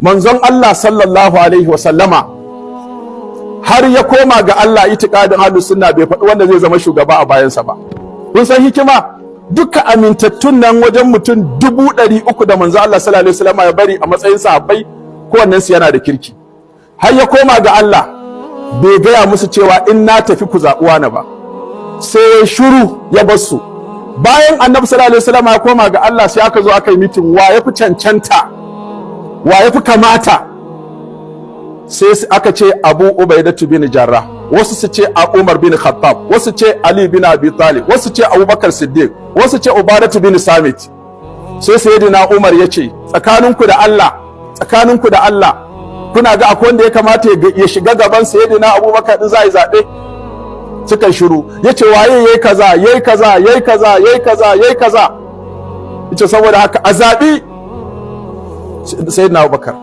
manzon Allah sallallahu alaihi wasallama har ya koma ga Allah itiqadin ahlus sunna bai faɗi wanda zai zama shugaba a bayansa ba. Kun san hikima? Duka amintattun nan wajen mutum 300 da manzon Allah sallallahu alaihi wasallama ya bari a matsayin sahabbai, kowannen su yana da kirki. Har ya koma ga Allah bai gaya musu cewa in na tafi ku zaɓuwa na ba, sai shiru ya bar su. Bayan annabi sallallahu alaihi wasallama ya koma ga Allah sai aka zo aka yi mitin wa ya fi cancanta, wa ya fi kamata. Sai aka ce Abu Ubaidatu bin Jarrah, wasu su ce Umar bin Khattab, wasu ce Ali bin Abi Talib, wasu ce Abubakar Siddiq, wasu ce Ubadatu bin Samit. Sai sayyidina Umar ya ce tsakaninku da Allah kuna ga akwai wanda ya kamata ya shiga gaban sayyidina Abubakar din za a yi zaɓe? Suka shiru. Ya ce waye yayi kaza yayi kaza yayi kaza yayi kaza yayi kaza. Yace saboda haka a zaɓi sayyidina Abubakar.